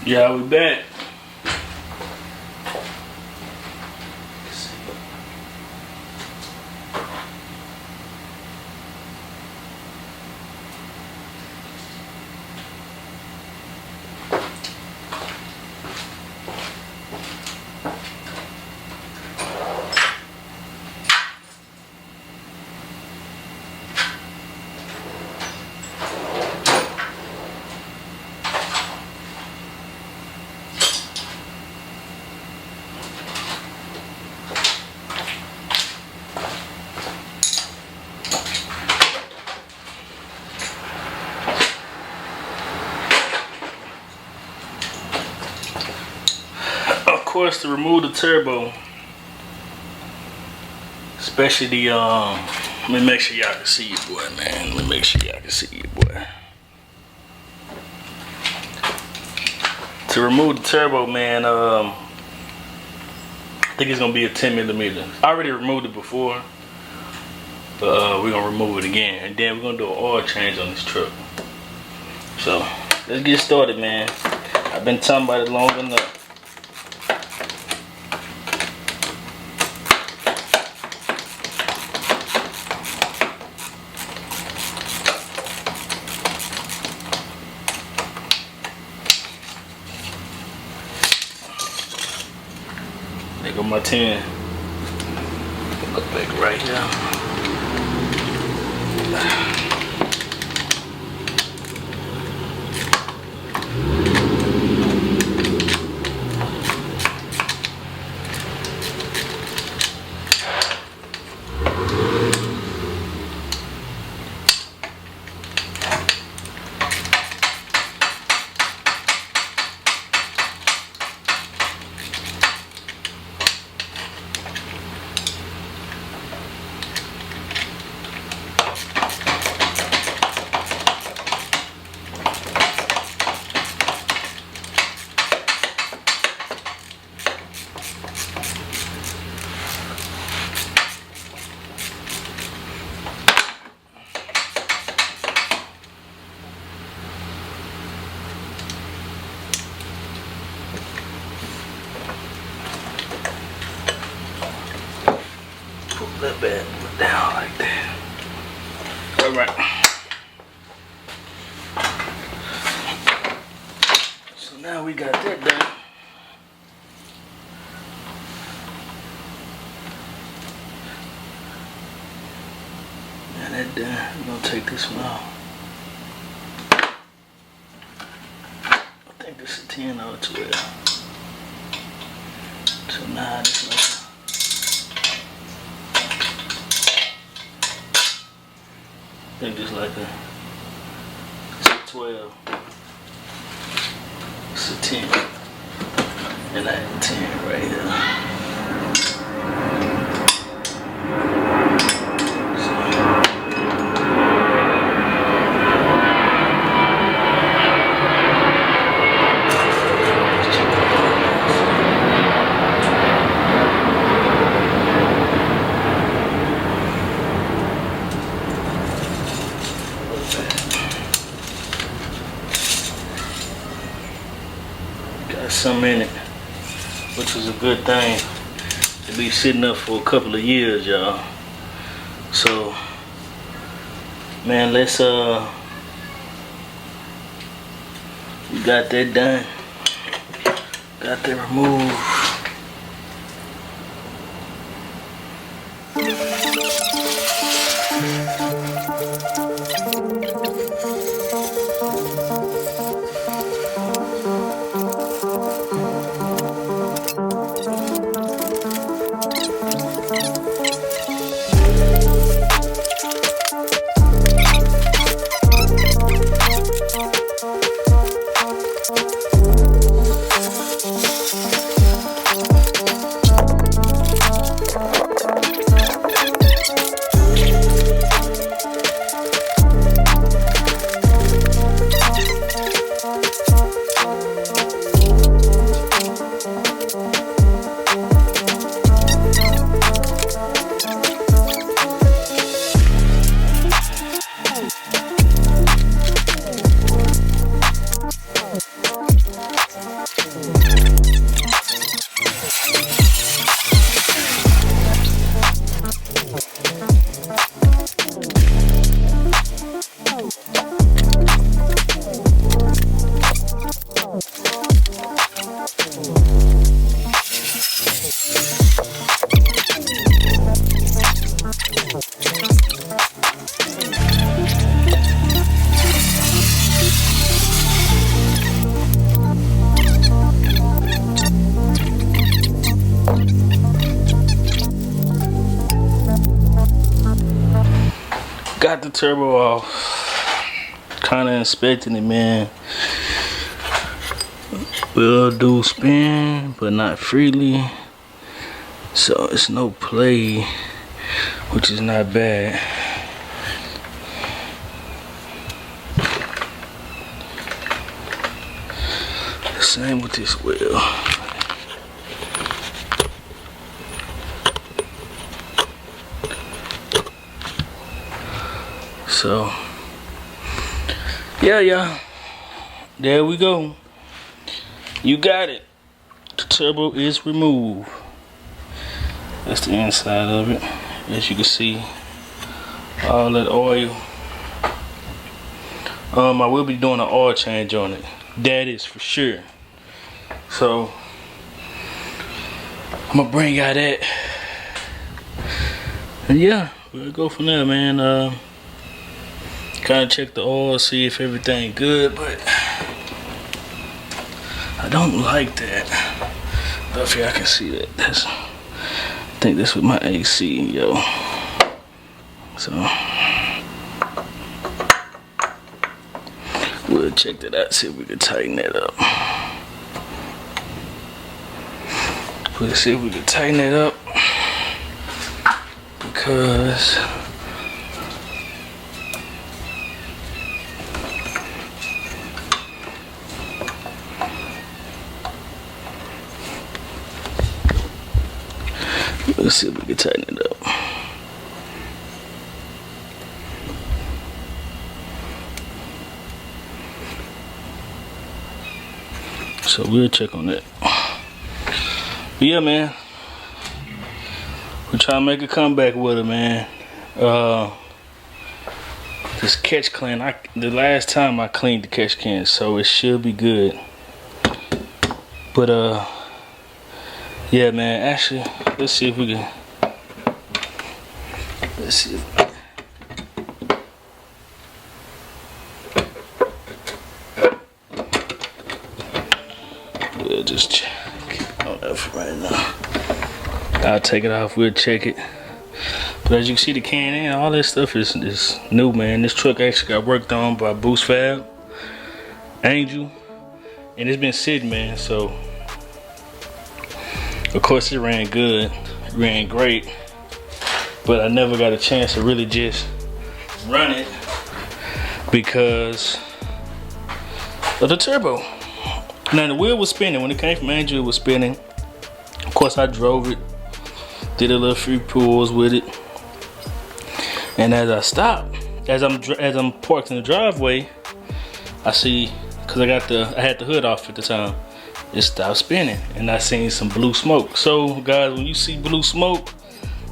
Yeah, we back. Of course, to remove the turbo, especially the let me make sure y'all can see your boy, man. Let me make sure y'all can see your boy. To remove the turbo, man, I think it's gonna be a 10mm. I already removed it before, but we're gonna remove it again, and then we're gonna do an oil change on this truck. So let's get started, man. I've been talking about it long enough. There go my 10. Go back right here. That bad put down like that. All right. So now we got that done. Now that done, we're gonna take this one off. I think this is 10 or 12. So now this like I think it's like it's a 12, it's a 10, and I have 10 right here. Got some in it, which was a good thing. To be sitting up for a couple of years, y'all. So, man, let's we got that done. Got that removed. got the turbo off. Kinda inspecting it, man. Will do spin, but not freely. So it's no play, which is not bad. The same with this wheel. So yeah, there we go. You got it. The turbo is removed. That's the inside of it. As you can see, all that oil. I will be doing an oil change on it. That is for sure. So I'm gonna bring out that. And yeah, we'll go from there, man. Kind of check the oil, see if everything good, but I don't like that. I don't know if y'all can see that. I think this was my AC, yo. So we'll check that out, see if we can tighten that up. We'll see if we can tighten it up, because let's see if we can tighten it up. So we'll check on that. But yeah, man, we're trying to make a comeback with it, man. This catch can, the last time I cleaned the catch can, so it should be good. But yeah, man, actually, let's see if we can, let's see if, we'll just check on that for right now. I'll take it off, we'll check it. But as you can see, the can and all this stuff is new, man. This truck actually got worked on by Boost Fab, Angel, and it's been sitting, man, so of course it ran good, it ran great, but I never got a chance to really just run it because of the turbo. Now the wheel was spinning. When it came from Angel, it was spinning. Of course I drove it, did a little few pulls with it, and as I stopped, as I'm parked in the driveway, I see, because I had the hood off at the time, it stopped spinning, and I seen some blue smoke. So guys, when you see blue smoke,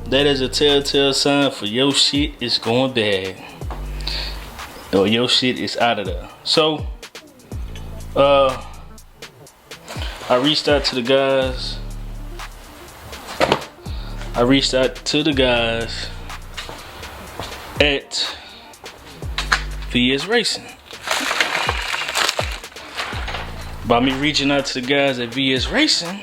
that is a telltale sign for your shit is going bad, or your shit is out of there. So I reached out to the guys. At vsracing. By me reaching out to the guys at vsracing,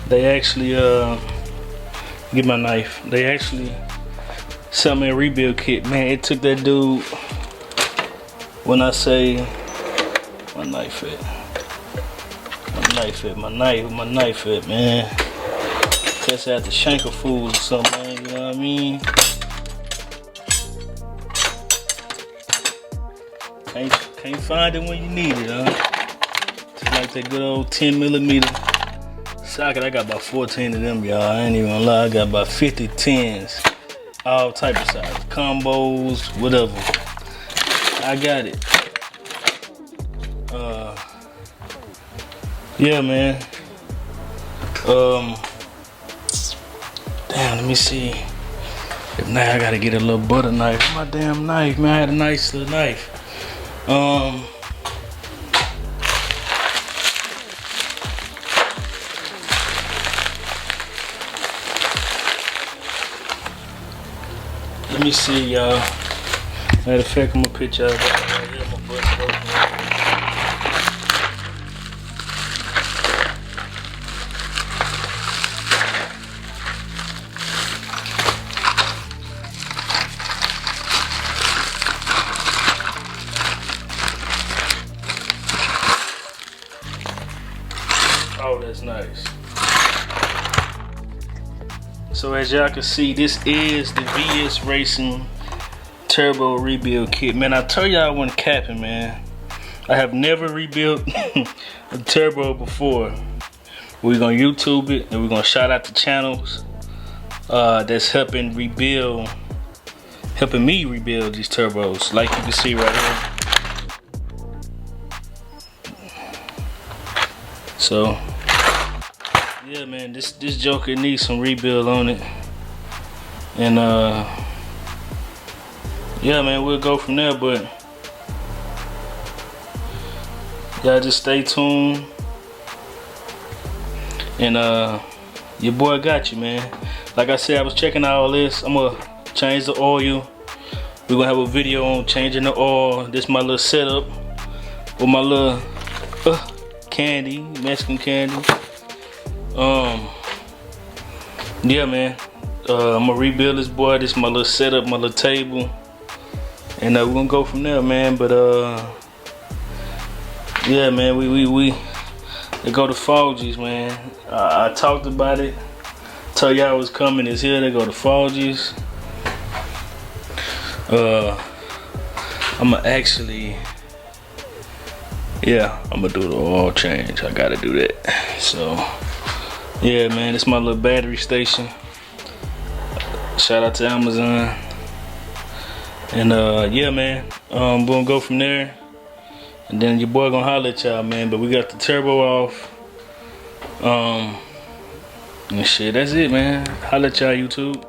they actually get my knife. They actually sent me a rebuild kit. Man, it took that dude, when I say my knife at, man. Guess I had to shank a fool or something, man, you know what I mean? Can't find it when you need it, huh? Just like that good old 10mm socket. I got about 14 of them, y'all. I ain't even gonna lie, I got about 50 10s. All type of sizes, combos, whatever. I got it. Yeah, man. Damn, let me see. If now I gotta get a little butter knife. My damn knife, man. I had a nice little knife. Let me see, y'all. Matter of fact, I'm gonna pitch out right here. I'm gonna bust it open. Oh, that's nice. So as y'all can see, this is the vsracing turbo rebuild kit. Man, I told y'all I wasn't capping, man. I have never rebuilt a turbo before. We're gonna YouTube it and we're gonna shout out the channels that's helping me rebuild these turbos, like you can see right here. So yeah, man, this joker needs some rebuild on it, and yeah, man, we'll go from there. But y'all just stay tuned, and your boy got you, man. Like I said, I was checking out all this. I'm gonna change the oil. We're gonna have a video on changing the oil. This is my little setup with my little candy, Mexican candy. Yeah, man. I'm gonna rebuild this boy. This is my little setup, my little table, and we're gonna go from there, man. But yeah, man, we go to Fauji's, man. I talked about it. Told y'all I was coming. It's here. They go to Fauji's. I'ma actually, yeah, I'm gonna do the oil change. I gotta do that. So yeah, man, it's my little battery station. Shout out to Amazon. And yeah, man, we're gonna go from there, and then your boy gonna holler at y'all, man. But we got the turbo off. And shit, that's it, man. Holler at y'all, YouTube.